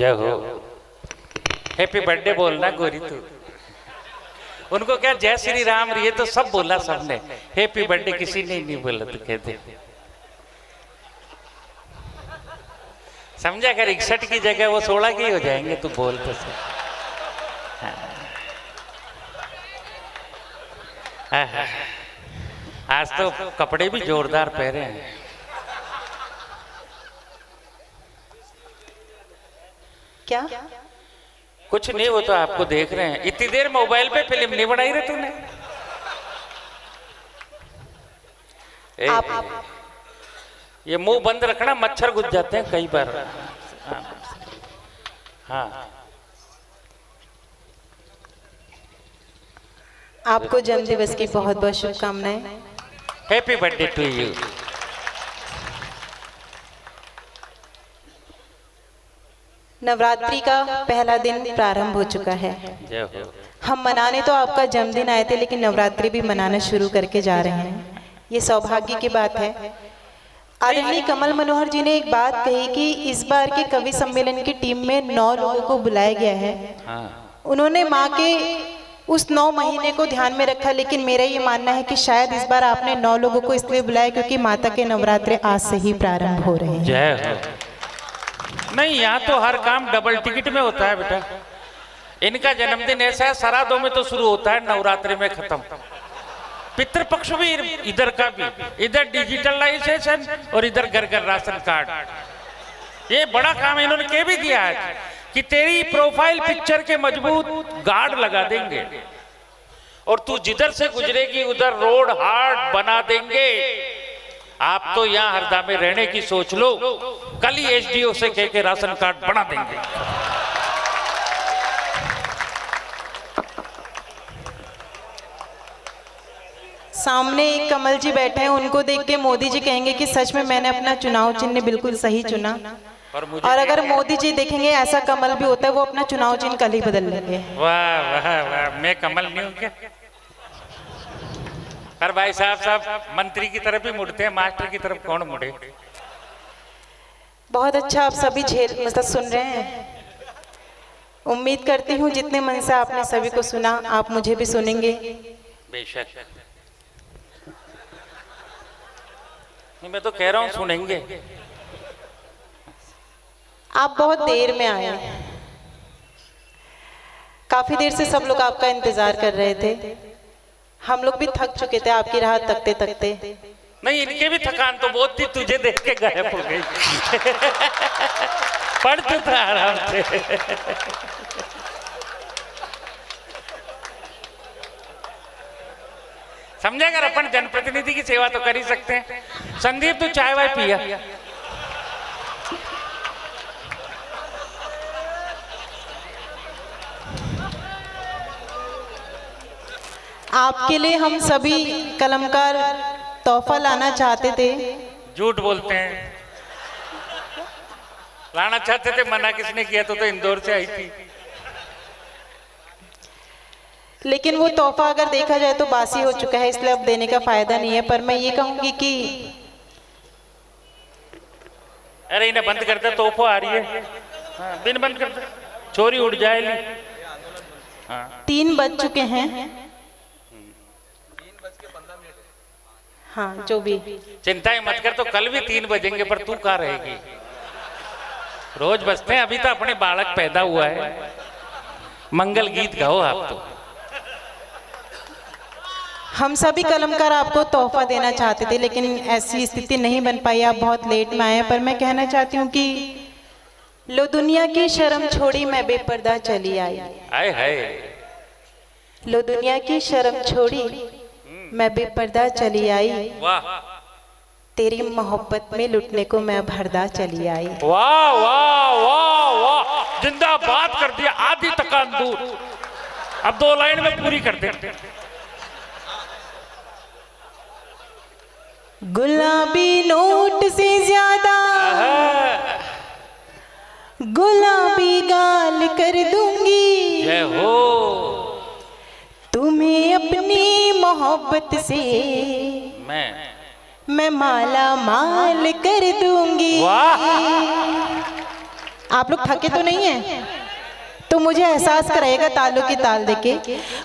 जय हो। Happy birthday बोलना गोरी तू। उनको क्या जय श्री राम, ये तो सब बोला सबने, हैप्पी बर्थडे किसी ने नहीं बोला तो कहते। समझा कर 61 की जगह वो 16 की हो जाएंगे, तू बोल तो सही। हाँ। आज तो कपड़े भी जोरदार पहने हैं। क्या? कुछ नहीं, वो तो आपको देख रहे हैं। इतनी देर मोबाइल पे फिल्म नहीं बनाई रहे तूने? आप ये मुंह बंद रखना, मच्छर घुस जाते हैं कई बार। हाँ। आपको जन्मदिवस की बहुत बहुत शुभकामनाएं। Happy birthday to you. Navratri का पहला दिन प्रारंभ हो चुका है। जय हो। हम मनाने तो आपका जन्मदिन आए थे, लेकिन नवरात्रि भी मनाना शुरू करके जा रहे हैं। ये सौभाग्य की बात है। आदरणीय कमल मनोहर जी ने एक बात कही कि इस बार के कवि सम्मेलन की टीम में 9 लोगों को बुलाया गया है। हाँ। उन्होंने माँ के उस 9 महीने को ध्यान में रखा, लेकिन मेरा ये मानना है कि शायद इस बार आपने 9 लोगों को इसलिए बुलाया क्योंकि माता के नवरात्रे आज से ही प्रारंभ हो रहे हैं। जय हो। नहीं, यहाँ तो हर काम डबल टिकट में होता है बेटा। इनका जन्मदिन ऐसा है, श्राद्धों में तो शुरू होता है, नवरात्रि में खत्म। पितृपक्ष भी इधर का भी, इधर डिजिटलाइजेशन और इधर घर घर राशन कार्ड। ये बड़ा काम इन्होंने कह भी दिया है कि तेरी प्रोफाइल पिक्चर के मजबूत गार्ड लगा देंगे और तू जिधर से गुजरेगी उधर रोड हार्ड बना देंगे। आप तो यहाँ हरदा में रहने की सोच लो, कल ही एसडीओ से कह के राशन कार्ड बना देंगे। सामने एक कमल जी बैठे हैं, उनको देख के मोदी जी कहेंगे कि सच में मैंने अपना चुनाव चिन्ह बिल्कुल सही चुना। और अगर मोदी जी देखेंगे ऐसा कमल भी होता है, वो अपना चुनाव चिन्ह कल ही बदल लेंगे। वाह वाह वाह, मैं कमल नहीं हूँ क्या? पर भाई साहब मंत्री की तरफ ही मुड़ते हैं, मास्टर की तरफ कौन मुड़े? बहुत अच्छा, आप सभी मतलब सुन रहे हैं। उम्मीद करती हूँ जितने मन से आपने सभी को सुना, आप मुझे भी सुनेंगे। बेशक। नहीं, मैं तो कह रहा हूँ सुनेंगे। आप बहुत देर में आए, काफी देर से सब लोग आपका इंतजार कर रहे थे। हम लोग भी थक चुके थे आपकी राह तकते तकते। नहीं, इनके भी थकान तो बहुत थी, तुझे देख के गायब हो गई। पढ़ तो था आराम से। समझे, अगर अपन जनप्रतिनिधि की सेवा तो कर ही सकते हैं। संदीप, तू चाय वाय पिया? आपके लिए हम सभी कलमकार तोहफा लाना चाहते थे। झूठ बोलते हैं। लाना चाहते थे, मना किसने किया? तो इंदौर से आई थी। लेकिन वो तोहफा अगर देखा जाए तो बासी हो चुका है, इसलिए अब देने का फायदा नहीं है। पर मैं ये कहूंगी कि अरे इन्हें बंद कर दे, तोहफा आ रही है। हाँ, बिन बंद कर दे, चोरी उड़ जाएगी। हाँ। 3 बज चुके हैं। हाँ, जो भी चिंता ही मत कर, तो कल भी 3 बजेंगे, पर तू कहाँ रहेगी? रोज बजते हैं। अभी तो अपने बालक पैदा हुआ है। मंगल गीत गाओ आप तो। हम सभी कलमकार आपको तोहफा देना चाहते थे, लेकिन ऐसी स्थिति नहीं बन पाई। आप बहुत लेट में आए। पर मैं कहना चाहती हूँ कि लो दुनिया की शर्म छोड़ी मैं बेपर्दा चली आई। आए हाय। लो दुनिया की शर्म छोड़ी मैं बेपर्दा चली आई। वाह। तेरी मोहब्बत में लुटने को मैं भरदा चली आई। वाह वाह वाह वाह, जिंदाबाद कर दिया। आधी थकान दूर। अब 2 लाइन में पूरी कर दे। गुलाबी नोट से ज्यादा गुलाबी गाल कर दूंगी। जय हो। तुम्हें अपनी मोहब्बत से मैं माला माल कर दूंगी। वाह। आप लोग थके तो नहीं हैं? तो मुझे एहसास कराएगा तालों की ताल देके।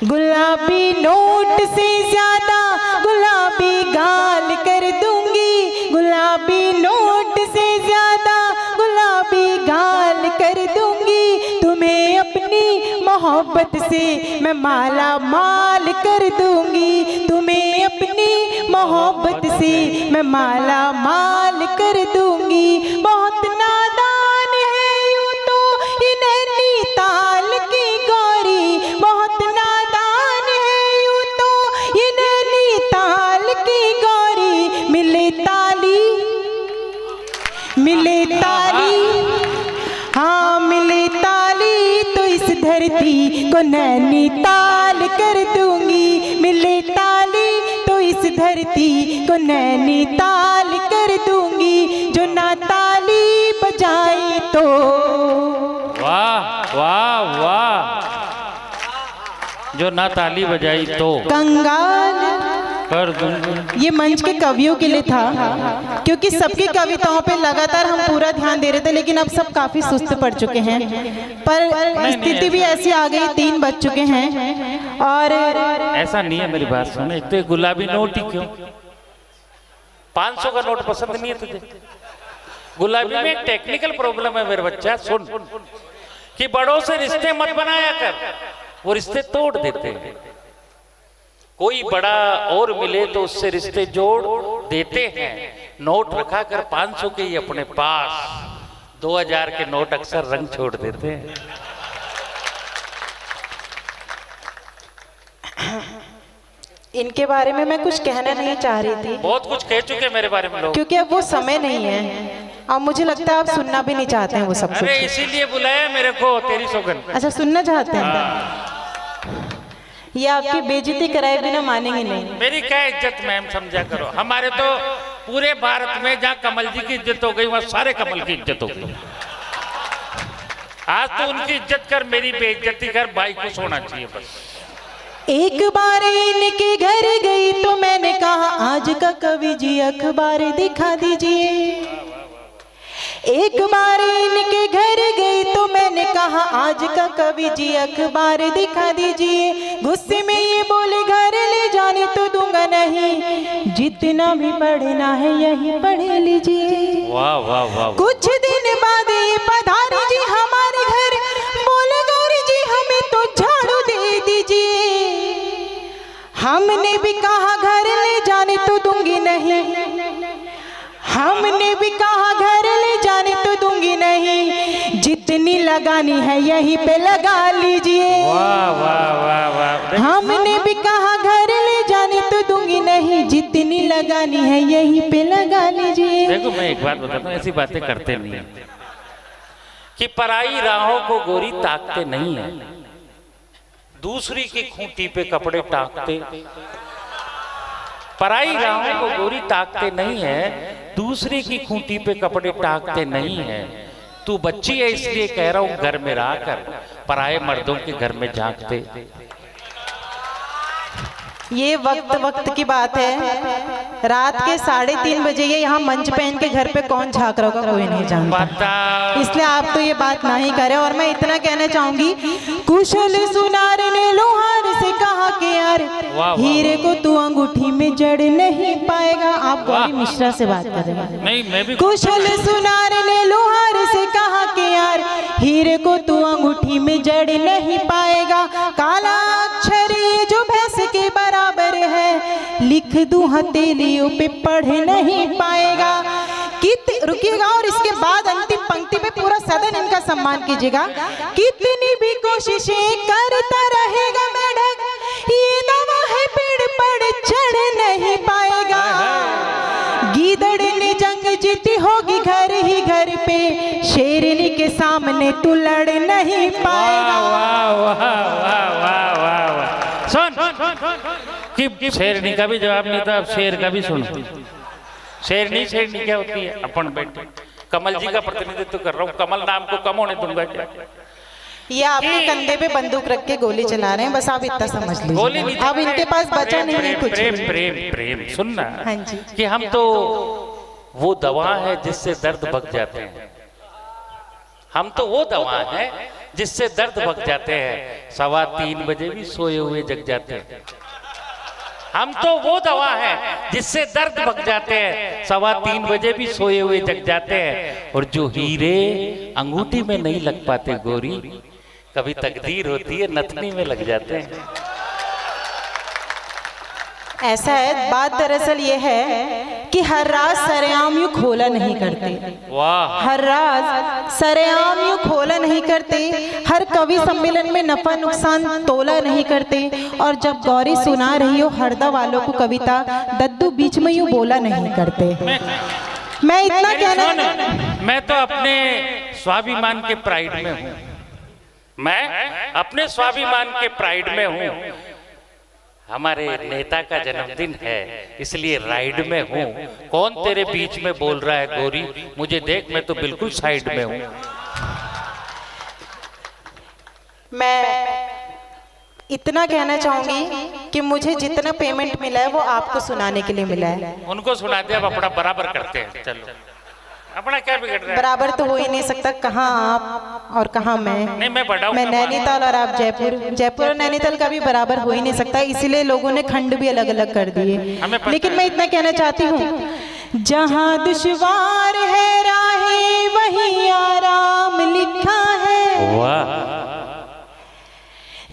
गुलाबी नोट से ज्यादा गुलाबी गाल कर दूंगी, गुलाबी नोट से ज्यादा गुलाबी गाल कर दूंगी, तुम्हें अपनी मोहब्बत से मैं माला माल कर दूंगी, तुम्हें अपनी मोहब्बत से मैं माला माल कर दूंगी। बहुत नादान है यूं तो ये नैनीताल की गौरी, बहुत नादान है यूं तो ये नैनीताल की गौरी, मिले ताली मिले ताली, हाँ मिले ताली तो इस धरती को नैनीताल कर दूंगी, मिले ताली तो इस धरती को नैनीताल कर दूंगी, जो ना ताली बजाई तो। वाह वाह वाह, जो ना ताली बजाई तो कंगाल कर दूंगी। ये मंच के कवियों के लिए था, क्योंकि सबकी कविताओं पे लगातार हम पूरा ध्यान दे रहे थे, लेकिन अब सब काफी सुस्त पड़ चुके हैं। पर स्थिति भी ऐसी आ गई, 3 बज चुके हैं। और ऐसा नहीं है, मेरी बात सुन, इतने गुलाबी नोट ही क्यों? 500 का नोट पसंद नहीं है तुझे? गुलाबी में एक टेक्निकल प्रॉब्लम है मेरे बच्चा, सुन, कि बड़ों से रिश्ते मत बनाया कर, वो रिश्ते तोड़ देते हैं। कोई बड़ा और मिले तो उससे रिश्ते जोड़ देते हैं। नोट रखा कर 500 के ही अपने पास, 2000 के नोट अक्सर रंग छोड़ देते हैं। इनके बारे में मैं कुछ कहना नहीं चाह रही थी, बहुत कुछ कह चुके मेरे बारे में लोग, क्योंकि अब वो समय नहीं है और मुझे लगता है आप सुनना भी नहीं चाहते हैं वो सब अरे कुछ। इसीलिए बुलाया मेरे को, तेरी सौगन। अच्छा, सुनना चाहते हैं? ये आपकी बेइज्जती कराए बिना मानेंगे नहीं। मेरी क्या इज्जत मैम, समझा करो। हमारे तो पूरे भारत में जहाँ कमल जी की इज्जत हो गई, वहाँ सारे कमल की इज्जत हो गई। आज तो उनकी इज्जत कर, मेरी बेइज्जती कर, भाई खुश होना चाहिए बस। एक बार इनके घर गई तो मैंने कहा आज का कवि जी अखबार दिखा दीजिए। एक बार इनके घर गई तो मैंने कहा आज का कवि जी अखबार दिखा दीजिए। गुस्से में ये बोले घर ले जाने तो दूंगा नहीं, जितना भी पढ़ना है यही पढ़ लीजिए। वाह वाह वाह। कुछ दिन बाद ये पधारी जी हमारे घर, बोले गौरी जी हमें तो झाड़ू दे दीजिए। हमने भी कहा घर ले जाने तो दूंगी नहीं, हमने भी कहा घर ले जाने तो दूंगी नहीं, जितनी लगानी है यहीं पे लगा लीजिए। वाह वाह वाह वाह। हमने भी कहा घर ले जाने तो दूंगी नहीं, जितनी लगानी है यहीं पे लगा लीजिए। देखो मैं एक बात बताता हूँ, ऐसी बातें करते नहीं है कि पराई राहों को गोरी ताकते नहीं है, दूसरी की खूंटी पे कपड़े टांगते। पराई राहों को गोरी ताकते नहीं है, दूसरे की खूंटी पे कपड़े टांगते नहीं है। तू बच्ची है इसलिए कह रहा हूं, घर में रह कर पराये मर्दों के घर में झांकते। ये वक्त की बात है, रात के 3:30 बजे ये यहाँ मंच पे इनके घर पे कौन झांक रहा होगा कोई नहीं जानता, इसलिए आप तो ये बात ना ही करें। और मैं इतना कहना चाहूंगी, कुशल सुनार ने लोहार से कहा कि यार हीरे को तू अंगूठी में जड़ नहीं पाएगा। आप गौरी मिश्रा से बात कर रहे हैं? नहीं, मैं भी। कुशल सुनार ने लोहार से कहा कि यार हीरे को तू अंगूठी में जड़ नहीं पाएगा। काला अक्षर ये जो भैंस के बराबर है, लिख दूं हथेलियों पे पढ़ नहीं पाएगा। रुकिएगा और इसके बाद अंतिम पंक्ति में पूरा सदन इनका सम्मान कीजिएगा। कितनी भी कोशिशें करता रहेगा मेढक, ये दवा है पेड़ पर चढ़ नहीं पाएगा। गीदड़ ने जंग जीती होगी घर ही घर पे, शेरनी के सामने तू लड़ नहीं पाएगा। वाह वाह वाह वाह वाह वाह। सुन कि शेरनी का भी जवाब नहीं था, अब शेर का भी सुनो। शेरनी क्या होती है? अपन बैठे कमल जी का प्रतिनिधित्व कर रहा हूँ, कमल नाम को कम होने दूंगा क्या? ये आपके कंधे पे बंदूक रख के गोली चला रहे हैं, बस आप इतना समझ लीजिए। अब इनके पास बचा नहीं है कुछ। प्रेम प्रेम प्रेम सुनना, हाँ जी, कि हम तो वो दवा है जिससे दर्द भग जाते हैं। हम तो वो दवा हैं जिससे दर्द भग जाते हैं, 3:15 बजे भी सोए हुए जग जाते हैं। हम तो वो दवा हैं जिससे दर्द भग जाते हैं, 3:15 बजे भी सोए हुए जग जाते हैं। और जो हीरे अंगूठी में नहीं लग पाते गोरी, कभी तकदीर होती है नथनी में लग जाते हैं। ऐसा है, बात दरअसल ये है कि हर राज सरेआम यूं खोला नहीं करते। वाह। हर राज सरेआम यूं खोला नहीं करते, हर कवि सम्मेलन में नफा नुकसान तोला नहीं करते। और जब गौरी सुना रही हो हरदा वालों को कविता, दद्दू बीच में यूं बोला नहीं करते। मैं इतना कहना, मैं तो अपने स्वाभिमान के प्राइड में हूँ, मैं अपने स्वाभिमान के प्राइड में हूँ। हमारे नेता का जन्मदिन है इसलिए राइड में हूँ। कौन तेरे बीच में बोल रहा है गोरी, मुझे देख, मैं तो बिल्कुल साइड में हूँ। मैं इतना कहना चाहूंगी कि मुझे जितना पेमेंट मिला है वो आपको सुनाने के लिए मिला है। उनको सुना दे, अब अपना बराबर करते हैं। चलो, अपना क्या बिगड़ रहा है? बराबर तो हो ही नहीं सकता, कहाँ आप और कहाँ मैं। नहीं, मैं बड़ा हूं। मैं नैनीताल और आप जयपुर, जयपुर और नैनीताल का भी बराबर हो ही नहीं सकता, इसीलिए लोगों ने खंड भी अलग अलग कर दिए। लेकिन मैं इतना कहना चाहती हूँ, जहाँ दुश्वार है राहें वहीं आराम लिखा है।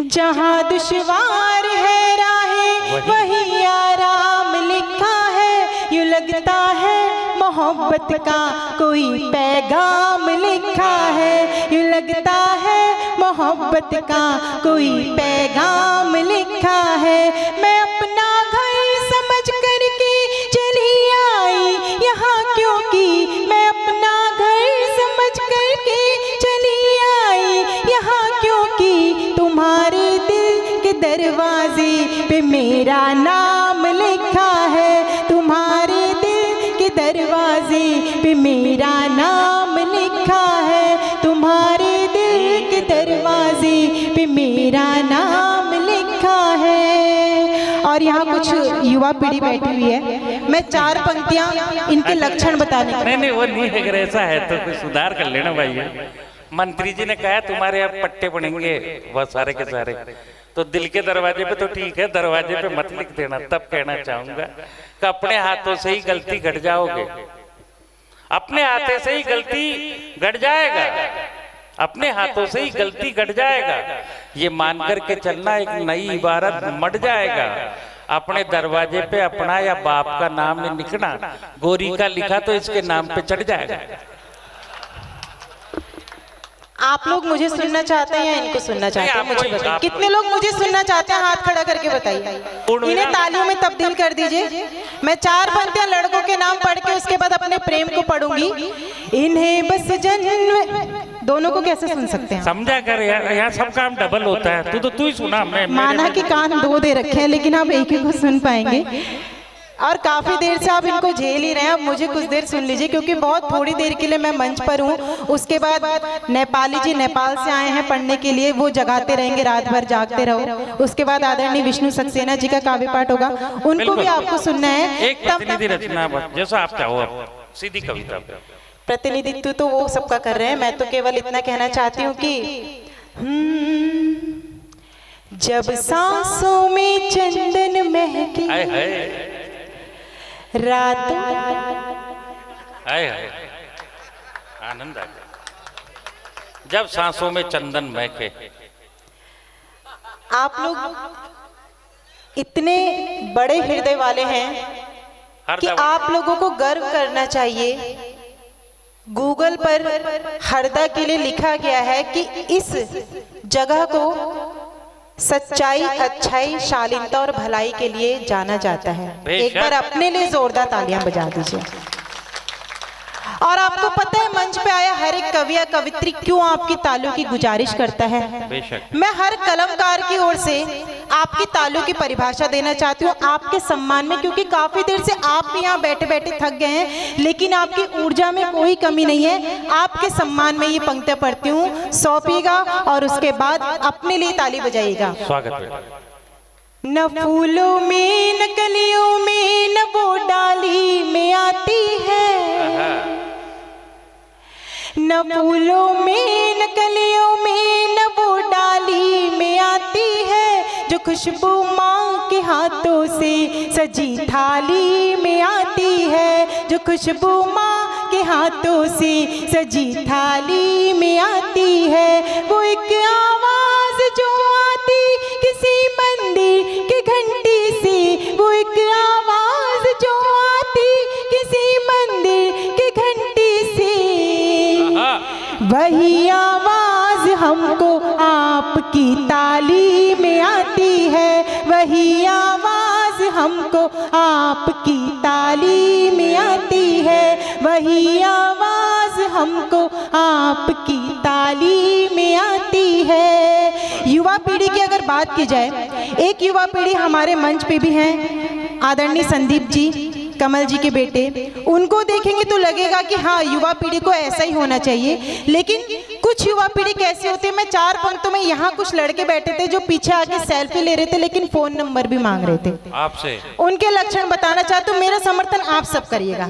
जहाँ दुश्वार है राहें वहीं आराम लिखा है। यूं लगता है मोहब्बत का कोई पैगाम लिखा है। यूं लगता है मोहब्बत का कोई पैगाम लिखा है। मैं अपना घर समझ करके चली आई यहाँ, क्योंकि मैं अपना घर समझ करके चली आई यहाँ, क्योंकि तुम्हारे दिल के दरवाजे पे मेरा नाम लिखा है। तुम्हारे दरवाजे पे मेरा नाम लिखा है। तुम्हारे दिल के दरवाजे पे मेरा नाम लिखा है। और यहाँ कुछ युवा पीढ़ी बैठी हुई है, मैं 4 पंक्तियाँ इनके लक्षण बताने। नहीं, वो नहीं है, ऐसा है तो कुछ सुधार कर लेना भाई। मंत्री जी ने कहा तुम्हारे यहाँ पट्टे बनेंगे वह सारे के सारे, तो दिल के दरवाजे पे तो ठीक है, दरवाजे पे मत लिख देना। तब कहना चाहूंगा कि अपने हाथों से ही गलती घट जाओगे, अपने हाथों से ही गलती घट जाएगा, अपने हाथों से ही गलती घट जाएगा। ये मान करके चलना, एक नई इबारत मट जाएगा। अपने दरवाजे पे अपना या बाप का नाम नहीं लिखना, गोरी का लिखा तो इसके नाम पे चढ़ जाएगा। आप लोग मुझे सुनना चाहते हैं या इनको सुनना चाहते हैं, मुझे बताइए। कितने लोग मुझे सुनना चाहते हैं, हाथ खड़ा करके बताइए। इन्हें तालियों में तब्दील कर दीजिए। मैं 4 पंक्तियां लड़कों के नाम पढ़ के उसके बाद अपने प्रेम को पढ़ूंगी। इन्हें बस जन्म, दोनों को कैसे सुन सकते हैं? समझा कर यार, यहाँ सब काम डबल होता है। तू ही सुना। मैं माना कि कान 2 दे रखे हैं, लेकिन आप एक ही को सुन पाएंगे। और काफी देर से आप इनको झेल ही रहे हैं, अब मुझे कुछ देर सुन लीजिए, क्योंकि बहुत थोड़ी देर के लिए मैं मंच पर हूँ। उसके बाद नेपाली जी नेपाल से आए हैं पढ़ने के लिए, वो जगाते रहेंगे, रात भर जागते रहो। उसके बाद आदरणीय विष्णु सक्सेना जी का काव्य पाठ होगा, उनको भी आपको सुनना है। एक प्रतिनिधि रचना जैसा आप चाहो, सीधी कविता। प्रतिनिधित्व तो वो सबका कर रहे हैं, मैं तो केवल इतना कहना चाहती हूँ कि जब सांसों में चंदन महके रात, आनंद आ गया जब सांसों में चंदन महके। आप लोग इतने बड़े हृदय वाले हैं कि आप लोगों को गर्व करना चाहिए। गूगल पर हरदा के लिए लिखा गया है कि इस जगह को सच्चाई, अच्छाई, शालीनता और भलाई के लिए जाना जाता है। एक बार अपने लिए जोरदार तालियां बजा दीजिए। और आपको पता है मंच पे आया हर एक कवि या कवित्री क्यों आपकी तालियों की गुजारिश करता है? मैं हर कलमकार की ओर से आपकी तालियों की परिभाषा देना चाहती हूँ आपके सम्मान में, क्योंकि काफी देर से आप भी यहाँ बैठे बैठे थक गए हैं, लेकिन आपकी ऊर्जा में कोई कमी नहीं है। आपके सम्मान में ये पंक्तियां पढ़ती हूँ, सौंपिएगा और उसके बाद अपने लिए ताली बजाइएगा। स्वागत। न फूलों में न कलियों में न वो डाली में आती है, न फूलों में न कलियों में न वो डाली में आती है जो खुशबू माँ के हाथों से सजी थाली में आती है, जो खुशबू माँ के हाथों से सजी थाली में आती है। वो एक आवाज जो आती किसी मंदिर के घंटी से, वो एक आवाज जो आती किसी मंदिर के घंटी से, वही आवाज हमको आपकी ताली में आती है, वही आवाज हमको आपकी ताली में आती है, वही आवाज हमको आपकी ताली में आती है। युवा पीढ़ी की अगर बात की जाए, एक युवा पीढ़ी हमारे मंच पे भी हैं, आदरणीय संदीप जी, कमल जी के बेटे। उनको देखेंगे तो लगेगा कि हाँ, युवा पीढ़ी को ऐसा ही होना चाहिए। लेकिन कुछ युवा पीढ़ी कैसे होते हैं, मैं 4 पंक्तों में, यहाँ कुछ लड़के बैठे थे जो पीछे आके सेल्फी ले रहे थे लेकिन फोन नंबर भी मांग रहे थे आपसे। उनके लक्षण बताना चाहते हूँ, मेरा समर्थन आप सब करिएगा।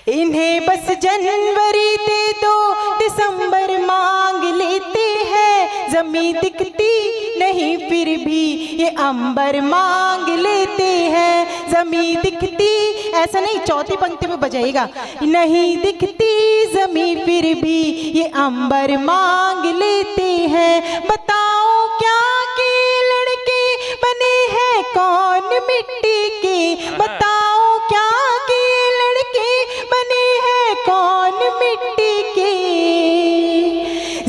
इन्हें बस जनवरी दे दो, दिसंबर मांग लेते हैं, जमीन दिखती नहीं फिर भी ये अंबर मांग लेते हैं, जमीन दिखती, ऐसा नहीं, चौथी पंक्ति में बजाइएगा, नहीं दिखती जमीन फिर भी ये अंबर मांग लेते हैं। बताओ क्या के लड़के बने हैं कौन मिट्टी के, बताओ क्या के लड़के बने हैं कौन मिट्टी के,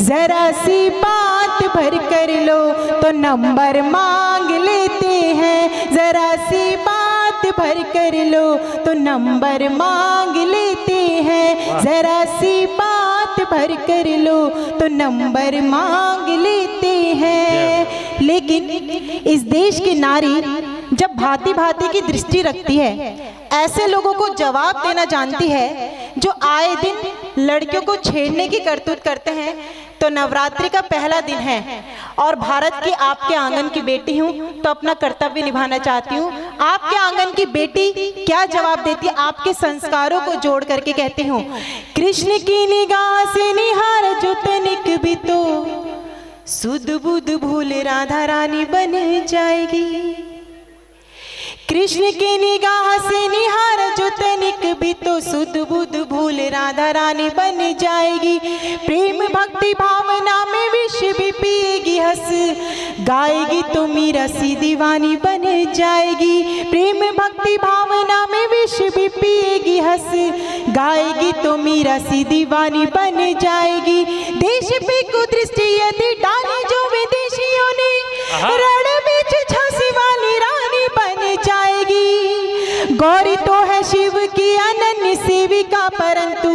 जरा सी बात भर कर लो तो नंबर मांग लेते हैं, जरा सी बात भर कर लो तो नंबर मांग लेते हैं, जरा सी बात भर कर लो तो नंबर मांग लेते हैं। लेकिन इस देश की नारी जब भांति भांति की दृष्टि रखती है, ऐसे लोगों को जवाब देना जानती है जो आए दिन लड़कियों को छेड़ने की करतूत करते हैं। तो नवरात्रि का पहला दिन है और भारत की आपके आंगन की बेटी हूँ तो अपना कर्तव्य निभाना चाहती हूँ। आपके आंगन की बेटी क्या जवाब देती है, आपके संस्कारों को जोड़ करके कहती हूँ, कृष्ण की निगाह से निहार जो तनिक भी तो सुध बुध भूल राधा रानी बन जाएगी, कृष्ण की निगाह से निहार जो तनिक भी तो सुध बुध भूल राधा रानी बन जाएगी, प्रेम भक्ति भावना में विष भी पिएगी हंस गाएगी तो मीरा सी दीवानी बन जाएगी, प्रेम भक्ति भावना में विष भी पिएगी हंस गाएगी तो मीरा सी दीवानी बन जाएगी। देश पे कुदृष्टि यदि डाली जो विदेशियों ने, रण बीच झांसी वाली रानी बन जाएगी। गौरी तो है शिव की अनन्य सेविका परंतु,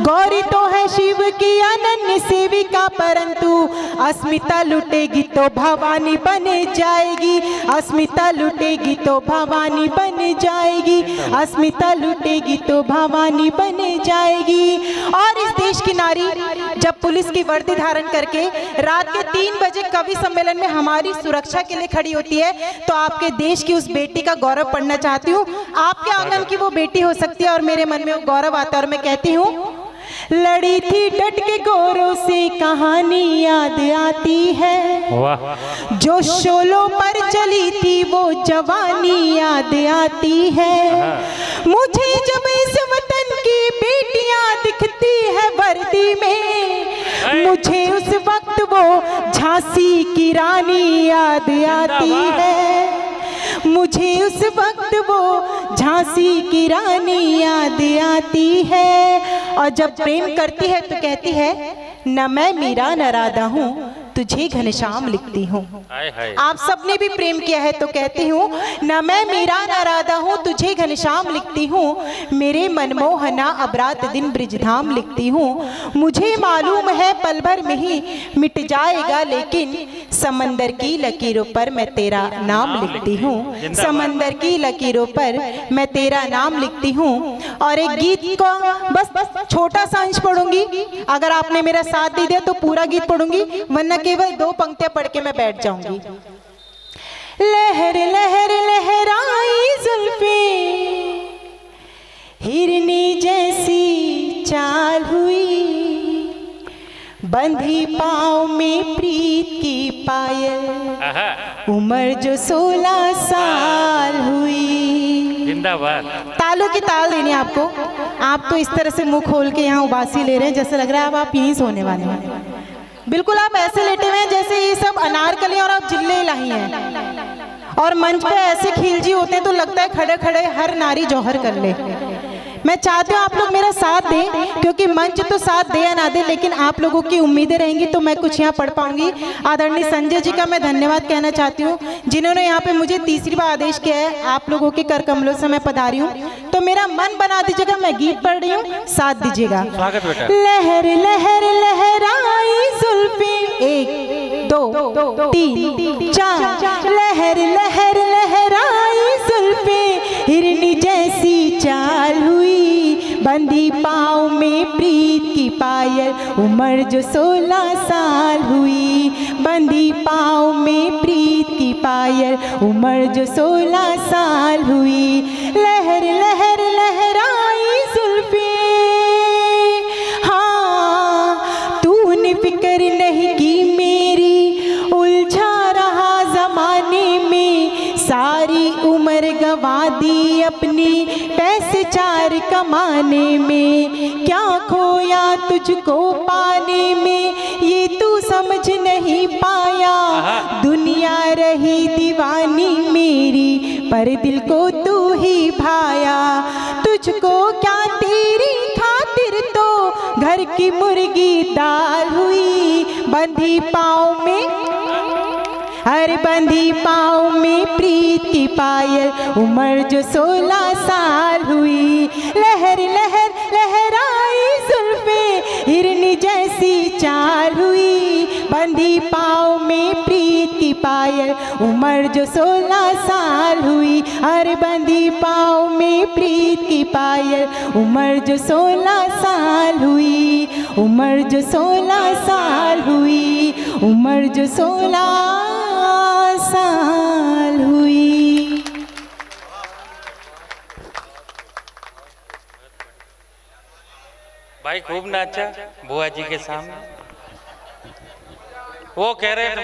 गौरी तो है शिव की अनन्य सेविका परंतु अस्मिता लुटेगी तो भवानी बन जाएगी, अस्मिता लुटेगी तो भवानी बन जाएगी, अस्मिता लुटेगी तो भवानी बन जाएगी। और इस देश की नारी जब पुलिस की वर्दी धारण करके रात के 3 बजे कवि सम्मेलन में हमारी सुरक्षा के लिए खड़ी होती है तो आपके देश की उस बेटी का गौरव पढ़ना चाहती हूँ। आपके आंगन की वो बेटी हो सकती है और मेरे मन में वो गौरव आता है और मैं कहती हूँ, लड़ी थी डट के गोरों से कहानी याद आती है, वाह। जो शोलों पर चली थी वो जवानी याद आती है। मुझे जब इस वतन की बेटियां दिखती है वर्दी में, मुझे उस वक्त वो झांसी की रानी याद आती है, मुझे उस वक्त वो झांसी की रानी याद आती है। और जब प्रेम करती है तो कहती है, न मैं मीरा न राधा हूँ तुझे घनश्याम लिखती हूँ। आप सबने भी प्रेम किया है तो कहती हूँ, न मैं मीरा न राधा हूँ तुझे घनश्याम लिखती हूँ, मेरे मनमोहना अब रात दिन ब्रिजधाम लिखती हूँ। मुझे मालूम है पल भर में ही मिट जाएगा लेकिन समंदर की लकीरों पर मैं तेरा नाम लिखती हूँ, समंदर की लकीरों पर मैं तेरा नाम लिखती हूँ। और एक गीत को बस छोटा सा अंश पढ़ूंगी, अगर आपने मेरा साथ दे दिया तो पूरा गीत पढ़ूंगी, वरना केवल 2 पंक्तियां पढ़ के मैं बैठ जाऊंगी। लहर लहर लहराई जुल्फे हिरनी जैसी चाल हुई, बंधी पाँव में प्रीत की पायल, आहा, उम्र जो 16 साल हुई। जिंदाबाद। तालों की ताल देनी है आपको। आप तो इस तरह से मुंह खोल के यहाँ उबासी ले रहे हैं जैसे लग रहा है अब आप यहीं सोने वाले हैं। बिल्कुल आप ऐसे लेटे हुए हैं जैसे ये सब अनारकली और आप जिल्ले इलाही हैं, और मंच पे ऐसे खिलजी होते हैं तो लगता है खड़े खड़े हर नारी जौहर कर ले। मैं चाहती हूँ आप लोग मेरा साथ दें, क्योंकि मंच तो साथ दे या ना दे, लेकिन आप लोगों की उम्मीदें रहेंगी तो मैं कुछ यहाँ पढ़ पाऊंगी। आदरणीय संजय जी का मैं धन्यवाद कहना चाहती हूँ, जिन्होंने यहाँ पे मुझे तीसरी बार आदेश किया है। आप लोगों के कर कमलों से मैं पधारी हूँ, तो मेरा मन बना दीजिएगा। मैं गीत पढ़ रही हूँ, साथ दीजिएगा। स्वागत बेटा। लहर लहर लहराई जुल्फी, 1 2 3 4, लहर लहर लहराई जुल्फी, हिरनी जैसी चाल हुई, बंधी पाँव में प्रीत की पायल, उम्र जो 16 साल हुई। बंधी पाँव में प्रीत की पायल, उम्र जो 16 साल हुई। लहर लहर लहराई जुल्फी, हाँ तूने फिक्र नहीं की मेरी, उलझा रहा जमाने में, सारी उम्र गंवा दी अपनी पैसे 4 कमाने में। क्या खोया तुझको पाने में, ये तू समझ नहीं पाया, दुनिया रही दीवानी मेरी, पर दिल को तू ही भाया। तुझको क्या तेरी खातिर तो घर की मुर्गी दाल हुई, बंधी पाँव में, हर बंधी पाँव में प्रीत की पायल, उम्र जो 16 साल हुई। लहर लहर लहराई जुल्फे, हिरनी जैसी चाल हुई, बंधी पाँव में प्रीत की पायल, उम्र जो 16 साल हुई। हर बंधी पाँव में प्रीत की पायल, उम्र जो 16 साल हुई, उम्र जो 16 साल हुई, उम्र जो 16 साल हुई। भाई खूब नाचा बुआ जी के सामने। वो कह रहे थे